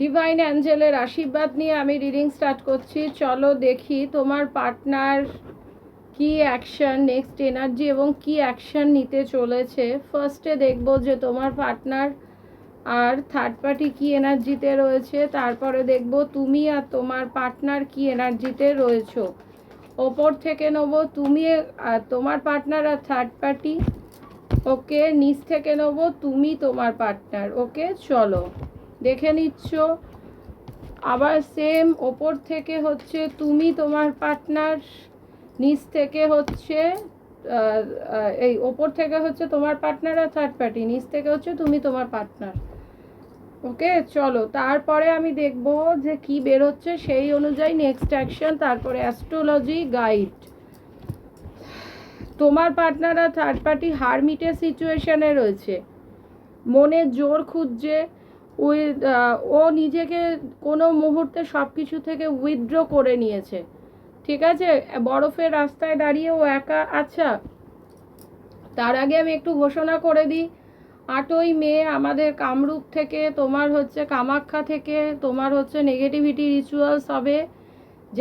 Divine অ্যাঞ্জেলের আশীর্বাদ নিয়ে আমি রিডিং স্টার্ট করছি। চলো দেখি তোমার পার্টনার কি অ্যাকশন, নেক্সট এনার্জি এবং কি অ্যাকশন নিতে চলেছে। ফার্স্টে দেখবো যে তোমার পার্টনার আর থার্ড পার্টি কি এনার্জিতে রয়েছে, তারপরে দেখবো তুমি আর তোমার পার্টনার কি এনার্জিতে রয়েছো। ওপর থেকে নেবো তুমি আর তোমার পার্টনার আর থার্ড পার্টি, ওকে। নিচ থেকে নেবো তুমি তোমার পার্টনার, ওকে। চলো দেখে নিচ্ছ। আবার সেম, ওপর থেকে হচ্ছে তুমি তোমার পার্টনার, নিচ থেকে হচ্ছে এই ওপর থেকে হচ্ছে তোমার পার্টনার আর থার্ড পার্টি, নিচ থেকে হচ্ছে তুমি তোমার পার্টনার, ওকে। চলো তারপরে আমি দেখব যে কি বেরোচ্ছে, সেই অনুযায়ী নেক্সট অ্যাকশন, তারপরে অ্যাস্ট্রোলজি গাইড। তোমার পার্টনার আর থার্ড পার্টি হারমিটের সিচুয়েশনে রয়েছে, মনে জোর খুঁজছে। ও নিজেকে কোনো মুহূর্তে সব কিছু থেকে উইথড্র করে নিয়েছে, ঠিক আছে। বরফের রাস্তায় দাঁড়িয়ে ও একা। আচ্ছা, তার আগে আমি একটু ঘোষণা করে দিই, 8ই মে আমাদের কামরূপ থেকে, তোমার হচ্ছে কামাখ্যা থেকে, তোমার হচ্ছে নেগেটিভিটি রিচুয়ালস হবে।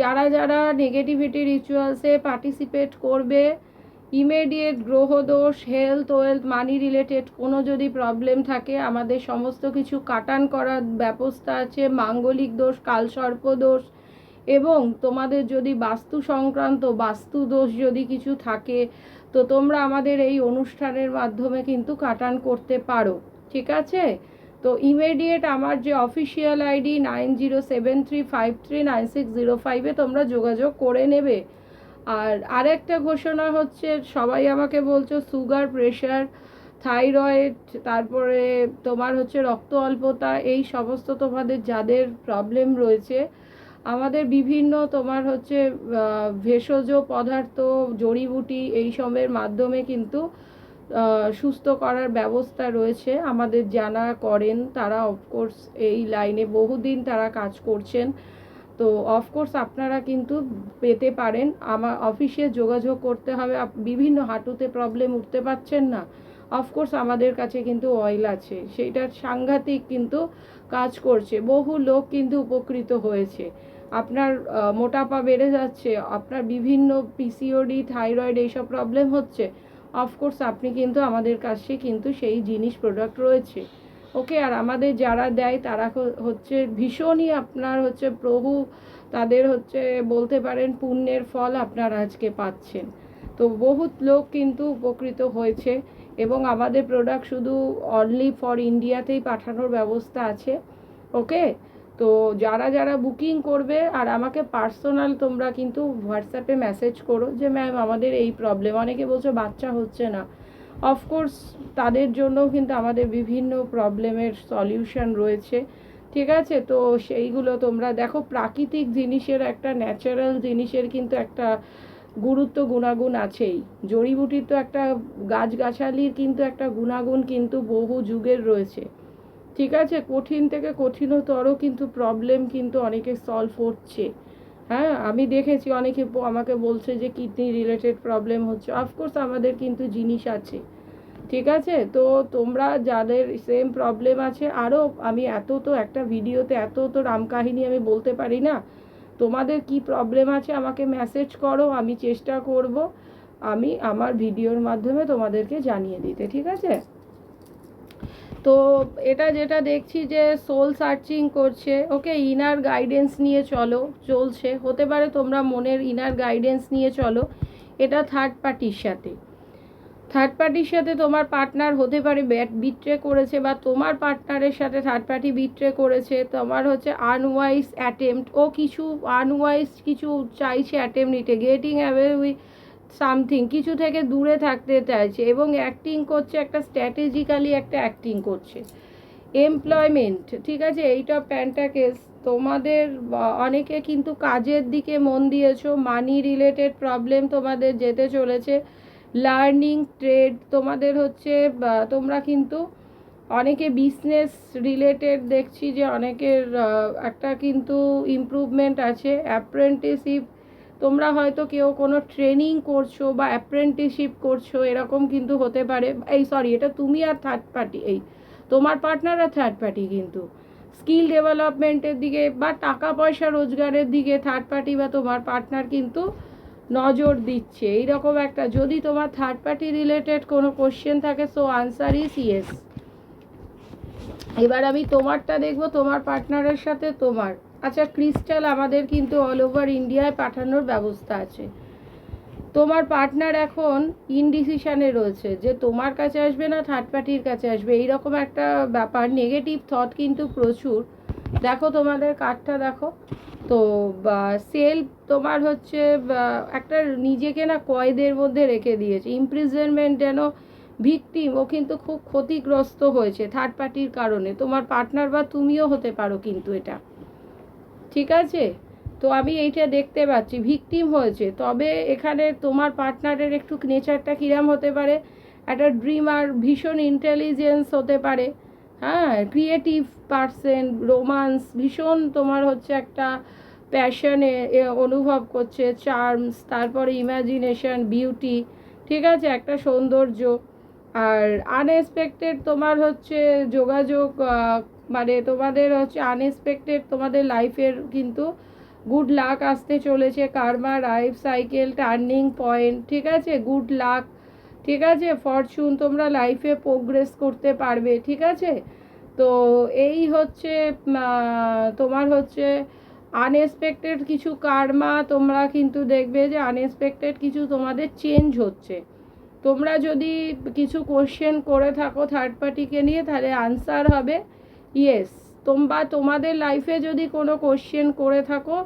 যারা যারা নেগেটিভিটি রিচুয়ালসে পার্টিসিপেট করবে, ইমিডিয়েট গ্রহদোষ, হেলথ ওয়েলথ মানি রিলেটেড কোনো যদি প্রবলেম থাকে, আমাদের সমস্ত কিছু কাটান করার ব্যবস্থা আছে। মাঙ্গলিক দোষ, কালসর্প দোষ, এবং তোমাদের যদি বাস্তু সংক্রান্ত বাস্তু দোষ যদি কিছু থাকে, তো তোমরা আমাদের এই অনুষ্ঠানের মাধ্যমে কিন্তু কাটান করতে পারো, ঠিক আছে। তো ইমিডিয়েট আমার যে অফিসিয়াল আইডি 9073539605-এ তোমরা যোগাযোগ করে নেবে। আর আরেকটা ঘোষণা হচ্ছে, সবাই আমাকে বলছো সুগার, প্রেশার, থাইরয়েড, তারপরে তোমার হচ্ছে রক্ত অল্পতা, এই সমস্ত তোমাদের যাদের প্রবলেম রয়েছে, আমাদের বিভিন্ন তোমার হচ্ছে ভেষজ পদার্থ, জড়িবুটি এইসবের মাধ্যমে কিন্তু সুস্থ করার ব্যবস্থা রয়েছে। আমাদের জানা করেন তারা, অফকোর্স এই লাইনে বহুদিন তারা কাজ করছেন। তো অফকোর্স আপনারা কিন্তু পেতে পারেন। আমার অফিসে যোগাযোগ করতে হবে। বিভিন্ন হাঁটুতে প্রবলেম, উঠতে পারছেন না, অফকোর্স আমাদের কাছে কিন্তু অয়েল আছে, সেইটার সাংঘাতিক কিন্তু কাজ করছে। বহু লোক কিন্তু উপকৃত হয়েছে। আপনার মোটাপা বেড়ে যাচ্ছে, আপনার বিভিন্ন পিসিওডি, থাইরয়েড এইসব প্রবলেম হচ্ছে, অফকোর্স আপনি কিন্তু আমাদের কাছে কিন্তু সেই জিনিস প্রোডাক্ট রয়েছে, ওকে। আর আমাদের যারা দেয় তারা হচ্ছে ভীষণই আপনার হচ্ছে প্রভু, তাদের হচ্ছে বলতে পারেন পুণ্যের ফল আপনারা আজকে পাচ্ছেন। তো বহুত লোক কিন্তু উপকৃত হয়েছে, এবং আমাদের প্রোডাক্ট শুধু অনলি ফর ইন্ডিয়াতেই পাঠানোর ব্যবস্থা আছে, ওকে। তো যারা যারা বুকিং করবে, আর আমাকে পার্সোনাল তোমরা কিন্তু হোয়াটসঅ্যাপে মেসেজ করো যে ম্যাম আমাদের এই প্রবলেম, অনেকে বলছো বাচ্চা হচ্ছে না, অফকোর্স তাদের জন্যও কিন্তু আমাদের বিভিন্ন প্রবলেমের সলিউশন রয়েছে, ঠিক আছে। তো সেইগুলো তোমরা দেখো, প্রাকৃতিক জিনিসের একটা, ন্যাচারাল জিনিসের কিন্তু একটা গুরুত্ব, গুণাগুণ আছেই। জড়িবুটির তো একটা, গাছগাছালির কিন্তু একটা গুণাগুণ কিন্তু বহু যুগের রয়েছে, ঠিক আছে। কঠিন থেকে কঠিনতর কিন্তু প্রবলেম কিন্তু অনেকে সলভ করছে। হ্যাঁ, আমি দেখেছি অনেকে আমাকে বলছে যে কিডনি রিলেটেড প্রবলেম হচ্ছে, অফকোর্স আমাদের কিন্তু জিনিস আছে, ঠিক আছে। তো তোমরা যাদের সেম প্রবলেম আছে, আরও আমি এত তো একটা ভিডিওতে এত তো রামকাহিনী আমি বলতে পারি না। তোমাদের কি প্রবলেম আছে আমাকে মেসেজ করো, আমি চেষ্টা করব আমি আমার ভিডিওর মাধ্যমে তোমাদেরকে জানিয়ে দিতে, ঠিক আছে। তো এটা যেটা দেখছি যে সোল সার্চিং করছে, ওকে। ইনার গাইডেন্স নিয়ে চলো, চলছে, হতে পারে তোমরা মনের ইনার গাইডেন্স নিয়ে চলো। এটা থার্ড পার্টির সাথে, থার্ড পার্টির সাথে তোমার পার্টনার হতে পারে বিট্রে করেছে, বা তোমার পার্টনারের সাথে থার্ড পার্টি বিট্রে করেছে। তোমার হচ্ছে আনওয়াইজ অ্যাটেম্পট, ও কিছু আনওয়াইজ কিছু চাইছে অ্যাটেম্পট নিতে, গেটিং অ্যাওয়ে উইথ সামথিং, কিছু থেকে দূরে থাকতে চাইছে, এবং অ্যাক্টিং করছে, একটা স্ট্র্যাটেজিক্যালি একটা অ্যাক্টিং করছে। এমপ্লয়মেন্ট, ঠিক আছে, এইটা প্যান্টাকেস, তোমাদের অনেকে কিন্তু কাজের দিকে মন দিয়েছো, মানি রিলেটেড প্রবলেম তোমাদের যেতে চলেছে। লার্নিং ট্রেড তোমাদের হচ্ছে, তোমরা কিন্তু অনেকে বিজনেস রিলেটেড দেখছি যে অনেকের একটা কিন্তু ইমপ্রুভমেন্ট আছে। অ্যাপ্রেন্টিসশিপ, তোমরা হয়তো কেউ কোনো ট্রেনিং করছো বা অ্যাপ্রেন্টিসশিপ করছো, এরকম কিন্তু হতে পারে। এই সরি, এটা তুমি আর থার্ড পার্টি, এই তোমার পার্টনার আর থার্ড পার্টি কিন্তু স্কিল ডেভেলপমেন্টের দিকে বা টাকা পয়সা রোজগারের দিকে থার্ড পার্টি বা তোমার পার্টনার কিন্তু নজর দিচ্ছে। এইরকম একটা, যদি তোমার থার্ড পার্টি রিলেটেড কোনো কোশ্চেন থাকে, সো আনসার ইজ ইয়েস। এবার আমি তোমারটা দেখবো, তোমার পার্টনারের সাথে তোমার। আচ্ছা, ক্রিস্টাল আমাদের কিন্তু অল ওভার ইন্ডিয়ায় পাঠানোর ব্যবস্থা আছে। তোমার পার্টনার এখন ইনডিসিশনে রয়েছে যে তোমার কাছে আসবে না থার্ড পার্টির কাছে আসবে, এইরকম একটা ব্যাপার। নেগেটিভ থট কিন্তু প্রচুর। দেখো তোমাদের কার্ডটা দেখো তো, সেলফ তোমার হচ্ছে একটা নিজেকে না কয়েদের মধ্যে রেখে দিয়েছে, ইমপ্রিজনমেন্ট, যেন ভিকটিম। ও কিন্তু খুব ক্ষতিগ্রস্ত হয়েছে থার্ড পার্টির কারণে। তোমার পার্টনার বা তুমিও হতে পারো কিন্তু এটা, ঠিক আছে? তো আমি এইটা দেখতে পাচ্ছি ভিকটিম হয়েছে। তবে এখানে তোমার পার্টনারের একটু নেচারটা কিরম হতে পারে, একটা ড্রিমার, ভীষণ ইন্টেলিজেন্স হতে পারে, হ্যাঁ, ক্রিয়েটিভ পারসন, রোমান্স, ভীষণ তোমার হচ্ছে একটা প্যাশনে অনুভব করছে, চার্মস, তারপরে ইমাজিনেশন, বিউটি, ঠিক আছে, একটা সৌন্দর্য। আর আনএক্সপেক্টেড তোমার হচ্ছে যোগাযোগ, মানে তোমাদের হচ্ছে আনএক্সপেক্টেড তোমাদের লাইফের কিন্তু গুড লাক আসতে চলেছে, Karma, life cycle, turning point, ঠিক আছে, গুড লাক, ঠিক আছে, ফরচুন, তোমরা লাইফে প্রোগ্রেস করতে পারবে, ঠিক আছে। তো এই হচ্ছে তোমার হচ্ছে আনএক্সপেক্টেড কিছু কার্মা, তোমরা কিন্তু দেখবে যে আনএক্সপেক্টেড কিছু তোমাদের চেঞ্জ হচ্ছে। তোমরা যদি কিছু কোশ্চেন করে থাকো থার্ড পার্টিকে নিয়ে, তাহলে আনসার হবে ইয়েস। তোমরা তোমাদের লাইফে যদি কোনো কোশ্চেন করে থাকো,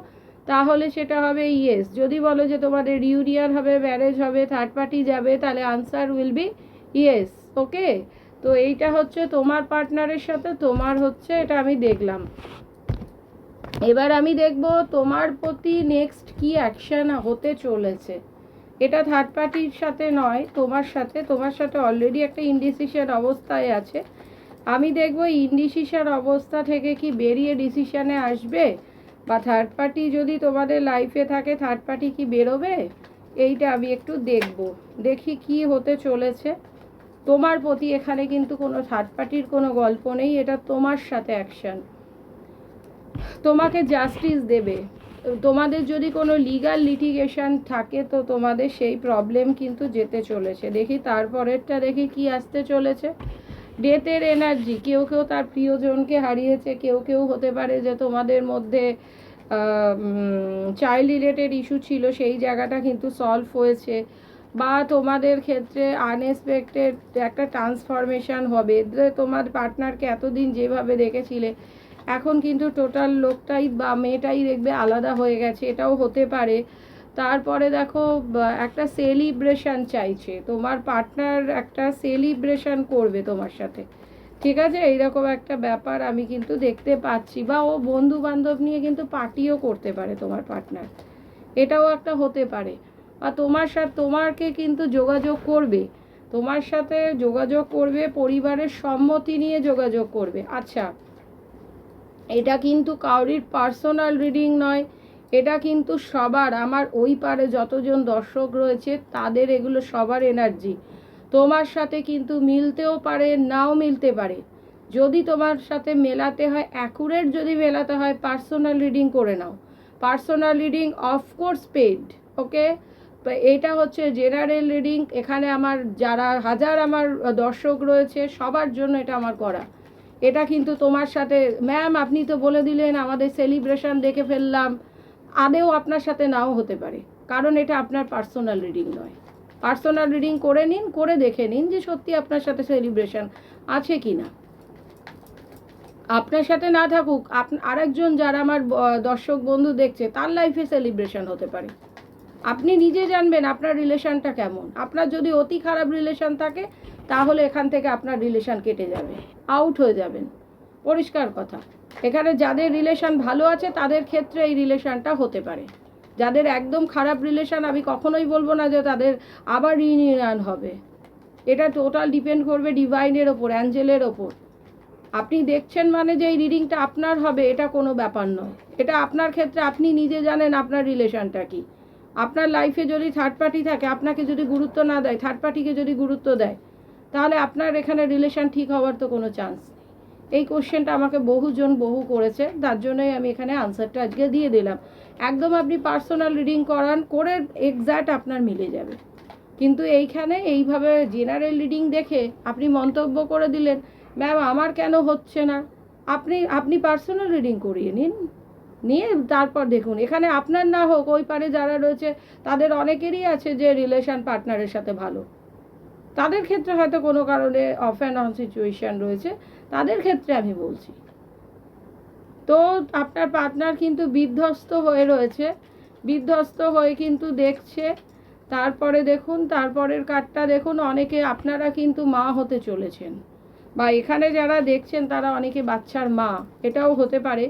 তাহলে সেটা হবে ইয়েস। যদি বলো যে তোমাদের রিউনিয়ন হবে, ম্যারেজ হবে, থার্ড পার্টি যাবে, তাহলে আনসার উইল বি ইয়েস। ওকে, তো এইটা হচ্ছে তোমার পার্টনারের সাথে তোমার হচ্ছে, এটা আমি দেখলাম। এবার আমি দেখব তোমার প্রতি নেক্সট কি অ্যাকশন হতে চলেছে। এটা থার্ড পার্টির সাথে নয়, তোমার সাথে। তোমার সাথে অলরেডি একটা ইনডিসিশন অবস্থায় আছে। আমি দেখব ইনডিসিশন অবস্থা থেকে কি বেরিয়ে ডিসিশনে আসবে, বা থার্ড পার্টি যদি তোমাদের লাইফে থাকে থার্ড পার্টি কি বেরোবে, এইটা আমি একটু দেখব। দেখি কি হতে চলেছে তোমার প্রতি। এখানে কিন্তু কোনো থার্ড পার্টির কোনো গল্প নেই, এটা তোমার সাথে অ্যাকশন। তোমাকে জাস্টিস দেবে। তোমাদের যদি কোনো লিগাল লিটিগেশন থাকে, তো তোমাদের সেই প্রবলেম কিন্তু যেতে চলেছে। দেখি তারপরেরটা, দেখি কি আসতে চলেছে। ডেথের এনার্জি, কেউ কেউ তার প্রিয়জনকে হারিয়েছে, কেউ কেউ হতে পারে যে তোমাদের মধ্যে চাইল্ড রিলেটেড ইস্যু ছিল, সেই জায়গাটা কিন্তু সলভ হয়েছে, বা তোমাদের ক্ষেত্রে আনএক্সপেক্টেড একটা ট্রান্সফরমেশান হবে। তোমার পার্টনারকে এতদিন যেভাবে দেখেছিলে, এখন কিন্তু টোটাল লোকটাই বা মেয়েটাই দেখবে আলাদা হয়ে গেছে, এটাও হতে পারে। তারপরে দেখো একটা সেলিব্রেশন চাইছে, তোমার পার্টনার একটা সেলিব্রেশন করবে তোমার সাথে, ঠিক আছে, এইরকম একটা ব্যাপার আমি কিন্তু দেখতে পাচ্ছি। বা ও বন্ধু বান্ধব নিয়ে কিন্তু পার্টিও করতে পারে তোমার পার্টনার, এটাও একটা হতে পারে। বা তোমার সাথে তোমাকে কিন্তু যোগাযোগ করবে, তোমার সাথে যোগাযোগ করবে, পরিবারের সম্মতি নিয়ে যোগাযোগ করবে। আচ্ছা, এটা কিন্তু কাউরির পার্সোনাল রিডিং নয়, এটা কিন্তু সবার, আমার ওই পারে যতজন দর্শক রয়েছে তাদের এগুলো সবার এনার্জি। তোমার সাথে কিন্তু মিলতেও পারে, নাও মিলতে পারে। যদি তোমার সাথে মেলাতে হয়, অ্যাকুরেট যদি মেলাতে হয়, পার্সোনাল রিডিং করে নাও। পার্সোনাল রিডিং অফকোর্স পেড, ওকে। এটা হচ্ছে জেনারেল রিডিং। এখানে আমার যারা হাজার আমার দর্শক রয়েছে সবার জন্য এটা আমার করা। এটা কিন্তু তোমার সাথে, ম্যাম আপনি তো বলে দিলেন আমাদের সেলিব্রেশন দেখে ফেললাম, আদেও আপনার সাথে নাও হতে পারে, কারণ এটা আপনার পার্সোনাল রিডিং নয়। পার্সোনাল রিডিং করে নিন, করে দেখে নিন যে সত্যি আপনার সাথে সেলিব্রেশন আছে কি না। আপনার সাথে না থাকুক, আরেকজন যারা আমার দর্শক বন্ধু দেখছে তার লাইফে সেলিব্রেশন হতে পারে। আপনি নিজে জানবেন আপনার রিলেশনটা কেমন। আপনার যদি অতি খারাপ রিলেশন থাকে, তাহলে এখান থেকে আপনার রিলেশন কেটে যাবে, আউট হয়ে যাবেন, পরিষ্কার কথা। এখানে যাদের রিলেশন ভালো আছে তাদের ক্ষেত্রে এই রিলেশনটা হতে পারে। যাদের একদম খারাপ রিলেশন, আমি কখনোই বলবো না যে তাদের আবার রিইউনিয়ন হবে। এটা টোটাল ডিপেন্ড করবে ডিভাইনের ওপর, অ্যাঞ্জেলের ওপর। আপনি দেখছেন মানে যে এই রিডিংটা আপনার হবে, এটা কোনো ব্যাপার নয়। এটা আপনার ক্ষেত্রে আপনি নিজে জানেন আপনার রিলেশনটা কি। আপনার লাইফে যদি থার্ড পার্টি থাকে, আপনাকে যদি গুরুত্ব না দেয়, থার্ড পার্টিকে যদি গুরুত্ব দেয়, তাহলে আপনার এখানে রিলেশন ঠিক হওয়ার তো কোনো চান্স নেই। এই কোশ্চেনটা আমাকে বহু করেছে, তার জন্যই আমি এখানে আনসারটা আজকে দিয়ে দিলাম। একদম আপনি পার্সোনাল রিডিং করান, করে এক্স্যাক্ট আপনার মিলে যাবে। কিন্তু এইখানে এইভাবে জেনারেল রিডিং দেখে আপনি মন্তব্য করে দিলেন ম্যাম আমার কেন হচ্ছে না, আপনি পার্সোনাল রিডিং করিয়ে নিয়ে তারপর দেখুন। এখানে আপনার না হোক, ওই পারে যারা রয়েছে তাদের অনেকেরই আছে যে রিলেশন পার্টনারের সাথে ভালো, তাদের ক্ষেত্রে হয়তো কোনো কারণে অফ অ্যান্ড অন সিচুয়েশান রয়েছে, তাদের ক্ষেত্রে আমি বলছি। তো আপনার পার্টনার কিন্তু বিধ্বস্ত হয়ে রয়েছে, বিধ্বস্ত হয়ে কিন্তু দেখছে। তারপরে দেখুন, তারপরের কার্ডটা দেখুন, অনেকে আপনারা কিন্তু মা হতে চলেছেন, বা এখানে যারা দেখছেন তারা অনেকে বাচ্চার মা, এটাও হতে পারে।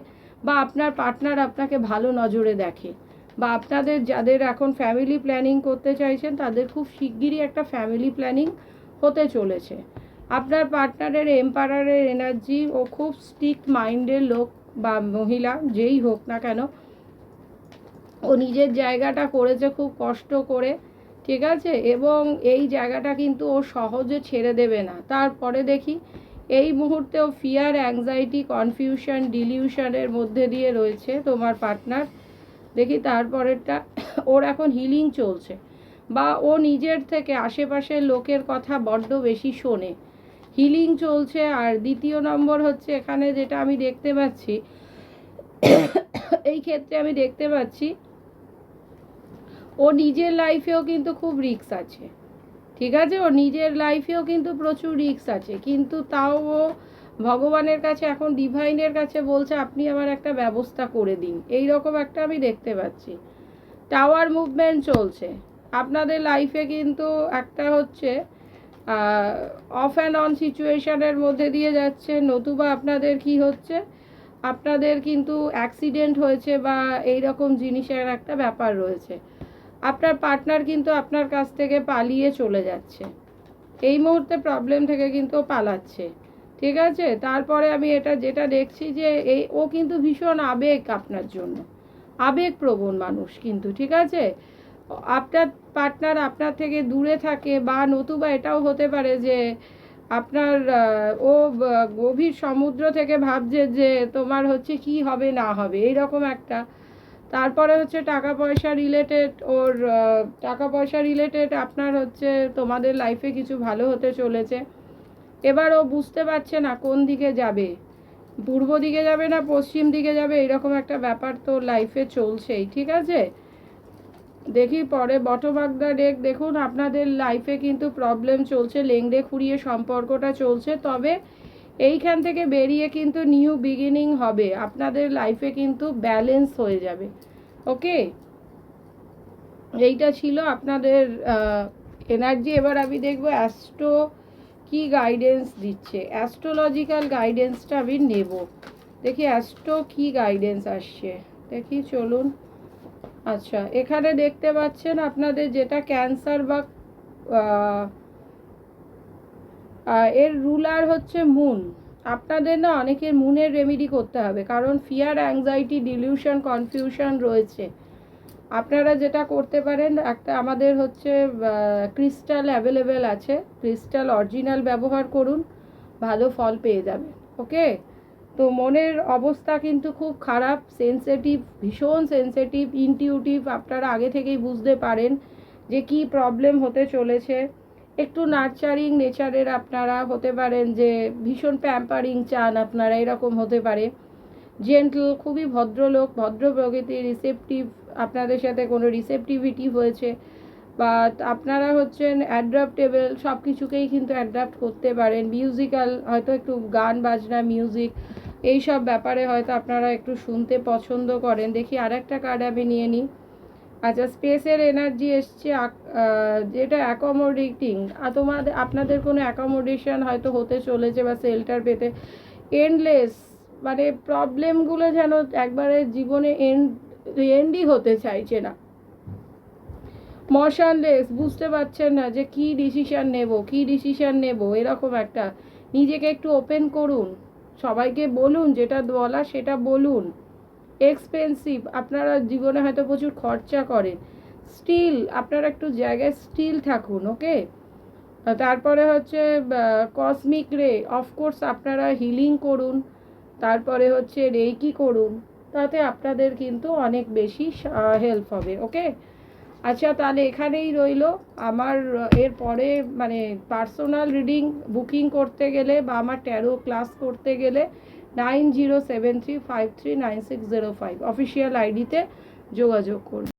বা আপনার পার্টনার আপনাকে ভালো নজরে দেখে, বা আপনাদের যাদের এখন ফ্যামিলি প্ল্যানিং করতে চাইছেন তাদের খুব শিগগিরই একটা ফ্যামিলি প্ল্যানিং হতে চলেছে। আপনার পার্টনারের এম্পায়ারের এনার্জি, ও খুব স্ট্রিক্ট মাইন্ডের লোক বা মহিলা যেই হোক না কেন, ও নিজের জায়গাটা করেছে খুব কষ্ট করে, ঠিক আছে, এবং এই জায়গাটা কিন্তু ও সহজে ছেড়ে দেবে না। তারপরে দেখি এই মুহূর্তেও ফিয়ার, অ্যাংজাইটি, কনফিউশন, ডিলিউশনের মধ্যে দিয়ে রয়েছে তোমার পার্টনার। দেখি তারপরেরটা, ওর এখন হিলিং চলছে, বা ও নিজের থেকে আশেপাশের লোকের কথা বড্ড বেশি শোনে, হিলিং চলছে। আর দ্বিতীয় নম্বর হচ্ছে এখানে যেটা আমি দেখতে পাচ্ছি, এই ক্ষেত্রে আমি দেখতে পাচ্ছি ও নিজের লাইফেও কিন্তু খুব রিস্ক আছে, ঠিক আছে, ও নিজের লাইফেও কিন্তু প্রচুর রিস্ক আছে, কিন্তু তাও ও ভগবানের কাছে, এখন ডিভাইনের কাছে বলছে আপনি আমার একটা ব্যবস্থা করে দিন, এই রকম একটা আমি দেখতে পাচ্ছি। টাওয়ার মুভমেন্ট চলছে আপনাদের লাইফে, কিন্তু একটা হচ্ছে অফ অ্যান্ড অন সিচুয়েশানের মধ্যে দিয়ে যাচ্ছে, নতুবা আপনাদের কি হচ্ছে, আপনাদের কিন্তু অ্যাক্সিডেন্ট হয়েছে বা এই রকম জিনিসের একটা ব্যাপার রয়েছে। আপনার পার্টনার কিন্তু আপনার কাছ থেকে পালিয়ে চলে যাচ্ছে, এই মুহূর্তে প্রবলেম থেকে কিন্তু পালাচ্ছে, ঠিক আছে। তারপরে আমি এটা যেটা দেখছি যে ও কিন্তু ভীষণ আবেগ, আপনার জন্য আবেগপ্রবণ মানুষ কিন্তু, ঠিক আছে। আপনার পার্টনার আপনার থেকে দূরে থাকে, বা নতুবা এটাও হতে পারে যে আপনার ও গভীর সমুদ্র থেকে ভাবছে যে তোমার হচ্ছে কি হবে না হবে, এইরকম একটা। তারপরে হচ্ছে টাকা পয়সা রিলেটেড, ওর টাকা পয়সা রিলেটেড আপনার হচ্ছে তোমাদের লাইফে কিছু ভালো হতে চলেছে। এবার ও বুঝতে পারছে না কোন দিকে যাবে, পূর্ব দিকে যাবে না পশ্চিম দিকে যাবে, এরকম একটা ব্যাপার তো লাইফে চলছেই, ঠিক আছে। দেখি পরে বটম অফ দ্য ডেক, দেখুন আপনাদের লাইফে কিন্তু প্রবলেম চলছে, লেংড়ে খুঁড়িয়ে সম্পর্কটা চলছে, তবে এইখান থেকে বেরিয়ে কিন্তু নিউ বিগিনিং হবে, আপনাদের লাইফে কিন্তু ব্যালেন্স হয়ে যাবে। ওকে, এইটা ছিল আপনাদের এনার্জি। এবার আমি দেখবো অ্যাস্ট্রো কি গাইডেন্স দিচ্ছে, অ্যাস্ট্রোলজিক্যাল গাইডেন্সটা আমি নেব, দেখি অ্যাস্ট্রো কি গাইডেন্স আসছে, দেখি চলুন। আচ্ছা, এখানে দেখতে পাচ্ছেন আপনাদের যেটা ক্যান্সার বা এর রুলার হচ্ছে মুন। আপনাদের না অনেকের মুনের রেমেডি করতে হবে, কারণ ফিয়ার, অ্যাংজাইটি, ডিলিউশন, কনফিউশন রয়েছে। আপনারা যেটা করতে পারেন, একটা আমাদের হচ্ছে ক্রিস্টাল অ্যাভেলেবেল আছে, ক্রিস্টাল অরিজিনাল ব্যবহার করুন, ভালো ফল পেয়ে যাবেন। ওকে, তো মনের অবস্থা কিন্তু খুব খারাপ, সেন্সিটিভ, ভীষণ সেন্সিটিভ, ইনটিউটিভ, আপনারা আগে থেকেই বুঝতে পারেন যে কি প্রবলেম হতে চলেছে। একটু নার্চারিং নেচারের আপনারা হতে পারেন, যে ভীষণ প্যাম্পারিং চান আপনারা, এরকম হতে পারে। জেন্টল, খুবই ভদ্রলোক, ভদ্র প্রকৃতি, রিসেপটিভ, আপনাদের সাথে কোনো রিসেপটিভিটি হয়েছে, বা আপনারা হচ্ছেন অ্যাডাপ্টেবল, সব কিছুকেই কিন্তু অ্যাডাপ্ট করতে পারেন। মিউজিক্যাল, হয়তো একটু গান বাজনা, মিউজিক, এই সব ব্যাপারে হয়তো আপনারা একটু শুনতে পছন্দ করেন। দেখি আর একটা কার্ড আমি নিয়ে নিই। আচ্ছা, স্পেসের এনার্জি এসছে, যেটা অ্যাকোমোডেটিং, আপনাদের কোনো অ্যাকোমোডেশন হয়তো হতে চলেছে, বা শেল্টার পেতে এন্ডলেস, মানে প্রবলেমগুলো যেন একবারে জীবনে এন্ডই হতে চাইছে না, মশনলেস, বুঝতে পারছেন না যে কি ডিসিশন নেব, এরকম একটা। নিজেকে একটু ওপেন করুন, সবাইকে বলুন, যেটা বলা সেটা বলুন। এক্সপেন্সিভ, আপনারা জীবনে হয়তো প্রচুর খরচা করেন। স্টিল, আপনারা একটু জায়গায় স্টিল থাকুন। ওকে, তারপরে হচ্ছে কসমিক রে, অফকোর্স আপনারা হিলিং করুন, তারপরে হচ্ছে রেকি করুন, তাতে আপনাদের কিন্তু অনেক বেশি হেল্প হবে। ওকে, আচ্ছা তাহলে এখানেই রইলো। আমার এরপরে মানে পার্সোনাল রিডিং বুকিং করতে গেলে বা আমার ট্যারো ক্লাস করতে গেলে 9073539605 অফিসিয়াল আইডিতে যোগাযোগ করুন।